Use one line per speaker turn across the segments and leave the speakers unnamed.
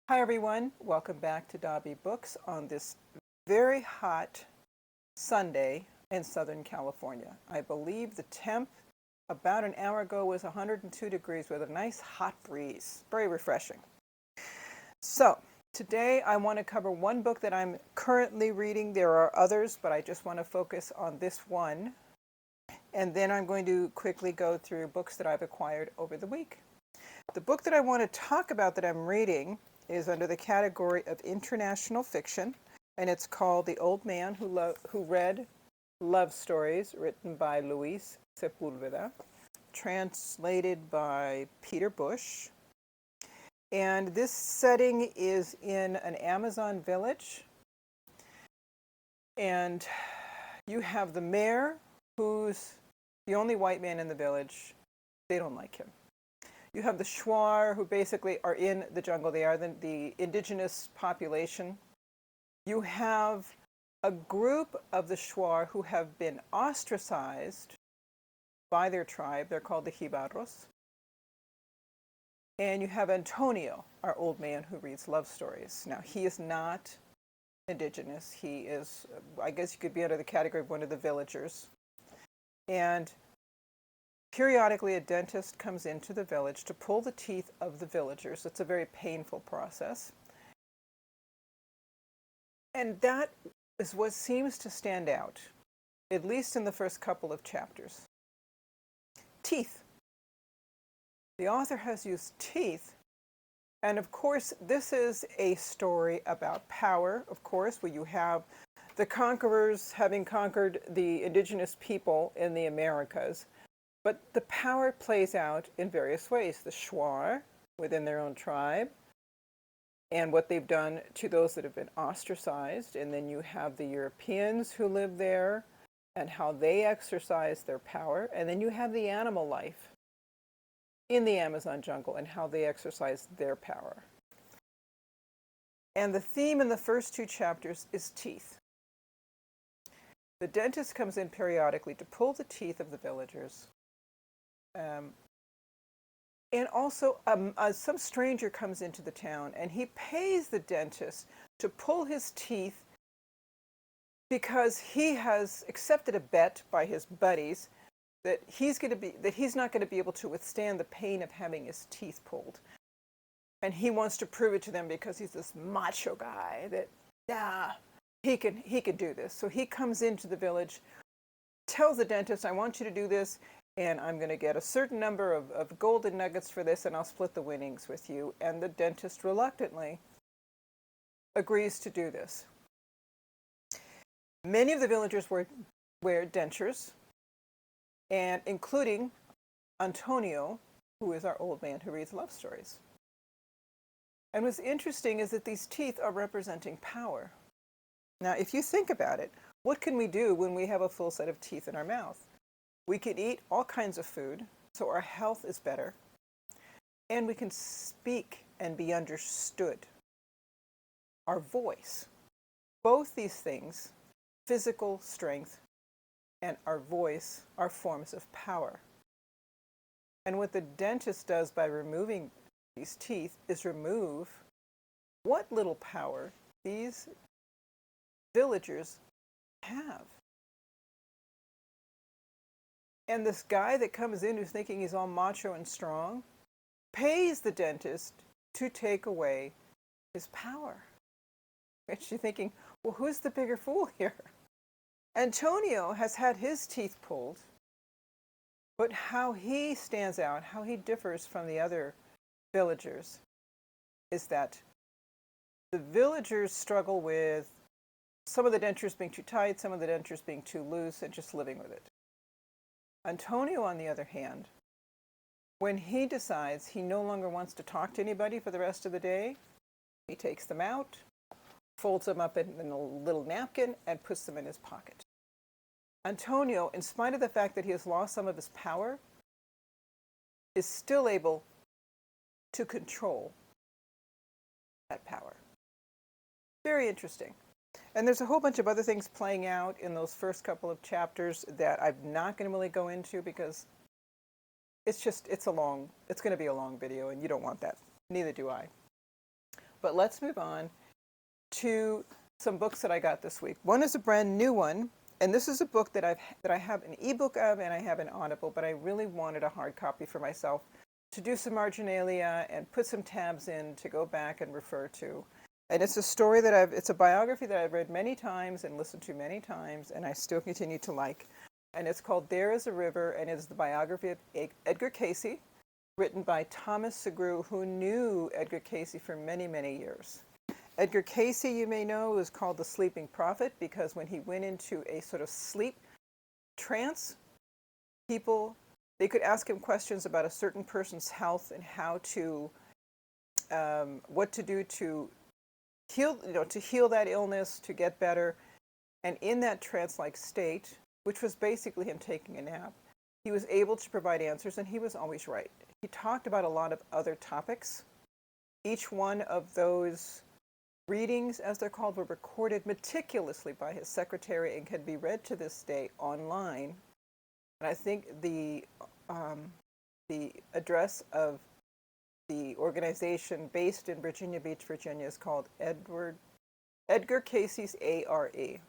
Hi everyone, welcome back to Dobby Books on this very hot Sunday in Southern California. I believe the temp about an hour ago was 102 degrees with a nice hot breeze. Very refreshing. So today I want to cover one book that I'm currently reading. There are others, but I just want to focus on this one. And then I'm going to quickly go through books that I've acquired over the week. The book that I want to talk about that I'm reading is under the category of international fiction, and it's called The Old Man Who Read Love Stories, written by Luis Sepulveda, translated by Peter Bush. And this setting is in an Amazon village, and you have the mayor, who's the only white man in the village. They don't like him. You have the Shuar, who basically are in the jungle. They are the indigenous population. You have a group of the Shuar who have been ostracized by their tribe. They're called the Jibaros. And you have Antonio, our old man who reads love stories. Now, he is not indigenous. He is, I guess you could be under the category of one of the villagers. And periodically, a dentist comes into the village to pull the teeth of the villagers. It's a very painful process. And that is what seems to stand out, at least in the first couple of chapters. Teeth. The author has used teeth. And of course, this is a story about power, of course, where you have the conquerors having conquered the indigenous people in the Americas. But the power plays out in various ways. The Shuar within their own tribe, and what they've done to those that have been ostracized. And then you have the Europeans who live there and how they exercise their power. And then you have the animal life in the Amazon jungle and how they exercise their power. And the theme in the first two chapters is teeth. The dentist comes in periodically to pull the teeth of the villagers. And also, some stranger comes into the town and he pays the dentist to pull his teeth because he has accepted a bet by his buddies that he's not going to be able to withstand the pain of having his teeth pulled. And he wants to prove it to them because he's this macho guy that, he can do this. So he comes into the village, tells the dentist, I want you to do this, and I'm going to get a certain number of golden nuggets for this, and I'll split the winnings with you. And the dentist reluctantly agrees to do this. Many of the villagers wear dentures, and including Antonio, who is our old man who reads love stories. And what's interesting is that these teeth are representing power. Now, if you think about it, what can we do when we have a full set of teeth in our mouth? We can eat all kinds of food, so our health is better, and we can speak and be understood. Our voice, both these things, physical strength and our voice, are forms of power. And what the dentist does by removing these teeth is remove what little power these villagers have. And this guy that comes in who's thinking he's all macho and strong pays the dentist to take away his power. And you're thinking, well, who's the bigger fool here? Antonio has had his teeth pulled, but how he stands out, how he differs from the other villagers, is that the villagers struggle with some of the dentures being too tight, some of the dentures being too loose, and just living with it. Antonio, on the other hand, when he decides he no longer wants to talk to anybody for the rest of the day, he takes them out, folds them up in a little napkin, and puts them in his pocket. Antonio, in spite of the fact that he has lost some of his power, is still able to control that power. Very interesting. And there's a whole bunch of other things playing out in those first couple of chapters that I'm not going to really go into because it's going to be a long video and you don't want that. Neither do I. But let's move on to some books that I got this week. One is a brand new one, and this is a book that I have an ebook of and I have an Audible, but I really wanted a hard copy for myself to do some marginalia and put some tabs in to go back and refer to. And it's a story that it's a biography that I've read many times and listened to many times, and I still continue to like. And it's called There is a River, and it's the biography of Edgar Cayce, written by Thomas Sugrue, who knew Edgar Cayce for many, many years. Edgar Cayce, you may know, is called the Sleeping Prophet because when he went into a sort of sleep trance, they could ask him questions about a certain person's health and how to, what to do to heal that illness, to get better. And in that trance-like state, which was basically him taking a nap, he was able to provide answers, and he was always right. He talked about a lot of other topics. Each one of those readings, as they're called, were recorded meticulously by his secretary and can be read to this day online. And I think the address of the organization based in Virginia Beach, Virginia, is called Edgar Cayce's ARE.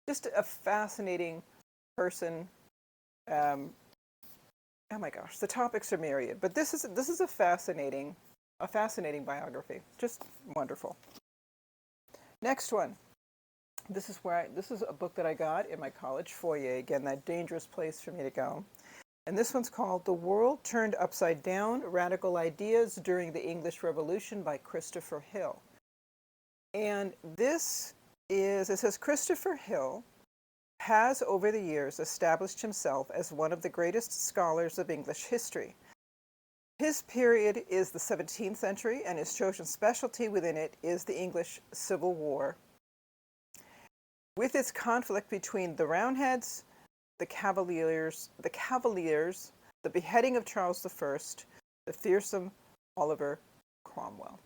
Just a fascinating person. Oh my gosh, the topics are myriad, but this is a fascinating biography. Just wonderful. Next one. This is a book that I got in my college foyer. Again, that dangerous place for me to go. And this one's called The World Turned Upside Down: Radical Ideas During the English Revolution by Christopher Hill. And it says Christopher Hill has over the years established himself as one of the greatest scholars of English history. His period is the 17th century, and his chosen specialty within it is the English Civil War, with its conflict between the Roundheads, the Cavaliers, the beheading of Charles I, the fearsome Oliver Cromwell.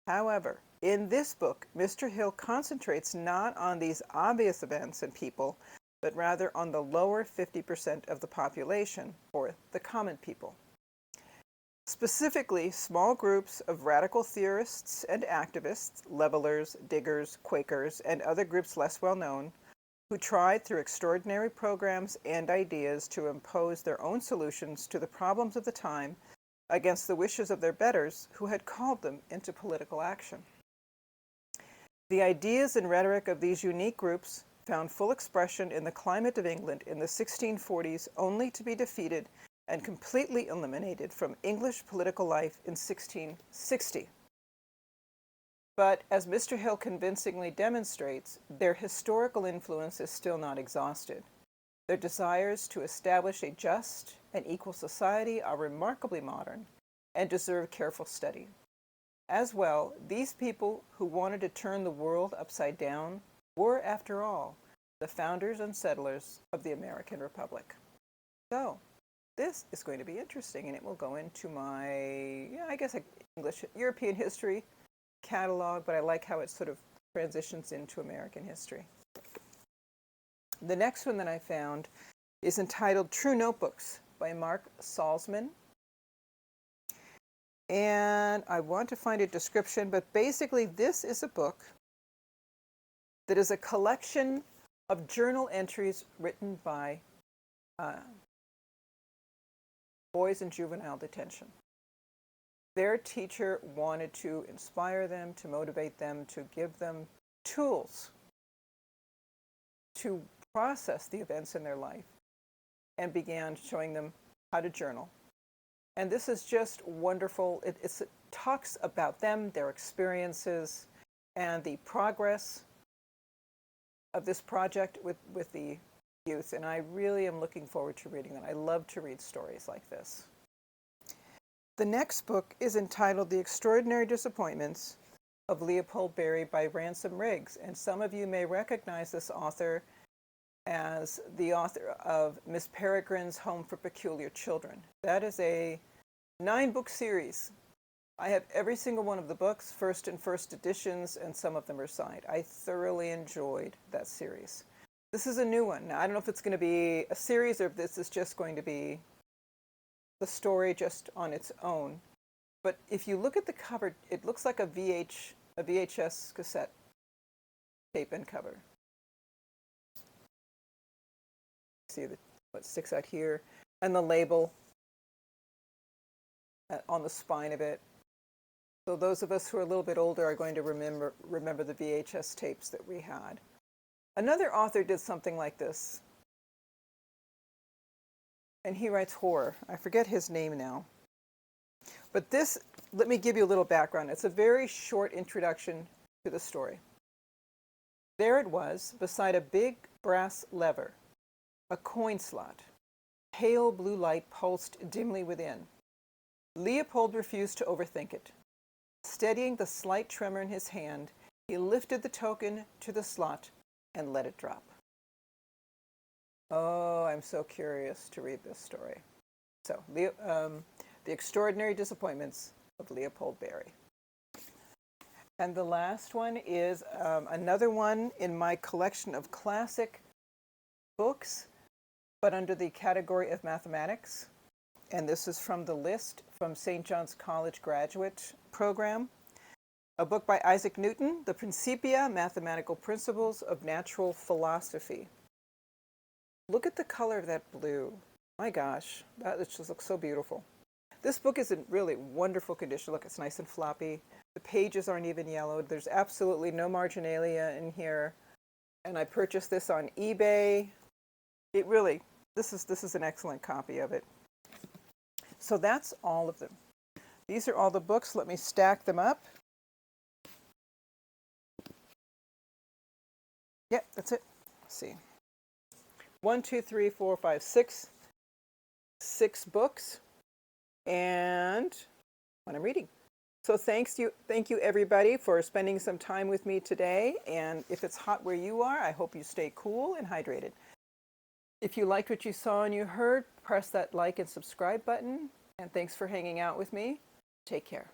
However, in this book, Mr. Hill concentrates not on these obvious events and people, but rather on the lower 50% of the population, or the common people. Specifically, small groups of radical theorists and activists, levelers, diggers, Quakers, and other groups less well known, who tried through extraordinary programs and ideas to impose their own solutions to the problems of the time against the wishes of their betters who had called them into political action. The ideas and rhetoric of these unique groups found full expression in the climate of England in the 1640s, only to be defeated and completely eliminated from English political life in 1660. But as Mr. Hill convincingly demonstrates, their historical influence is still not exhausted. Their desires to establish a just and equal society are remarkably modern and deserve careful study. As well, these people who wanted to turn the world upside down were, after all, the founders and settlers of the American Republic. So, this is going to be interesting, and it will go into my, English, European history catalog, but I like how it sort of transitions into American history. The next one that I found is entitled True Notebooks by Mark Salzman. And I want to find a description, but basically this is a book that is a collection of journal entries written by boys in juvenile detention. Their teacher wanted to inspire them, to motivate them, to give them tools to process the events in their life, and began showing them how to journal. And this is just wonderful. It talks about them, their experiences, and the progress of this project with the youth. And I really am looking forward to reading that. I love to read stories like this. The next book is entitled The Extraordinary Disappointments of Leopold Berry by Ransom Riggs. And some of you may recognize this author as the author of Miss Peregrine's Home for Peculiar Children. That is a 9-book series. I have every single one of the books, first editions, and some of them are signed. I thoroughly enjoyed that series. This is a new one. Now, I don't know if it's going to be a series or if this is just going to be the story just on its own. But if you look at the cover, it looks like a a VHS cassette tape and cover. See what sticks out here, and the label on the spine of it. So those of us who are a little bit older are going to remember the VHS tapes that we had. Another author did something like this, and he writes horror. I forget his name now. But this, let me give you a little background. It's a very short introduction to the story. There it was, beside a big brass lever, a coin slot. Pale blue light pulsed dimly within. Leopold refused to overthink it. Steadying the slight tremor in his hand, he lifted the token to the slot and let it drop. Oh, I'm so curious to read this story. So, The Extraordinary Disappointments of Leopold Berry. And the last one is another one in my collection of classic books, but under the category of mathematics. And this is from the list from St. John's College graduate program. A book by Isaac Newton, The Principia, Mathematical Principles of Natural Philosophy. Look at the color of that blue. My gosh, that just looks so beautiful. This book is in really wonderful condition. Look, it's nice and floppy. The pages aren't even yellowed. There's absolutely no marginalia in here. And I purchased this on eBay. It really, this is an excellent copy of it. So that's all of them. These are all the books. Let me stack them up. Yep, that's it. Let's see. 1, 2, 3, 4, 5, 6. 6 books. And what I'm reading. So thank you everybody for spending some time with me today. And if it's hot where you are, I hope you stay cool and hydrated. If you liked what you saw and you heard, press that like and subscribe button. And thanks for hanging out with me. Take care.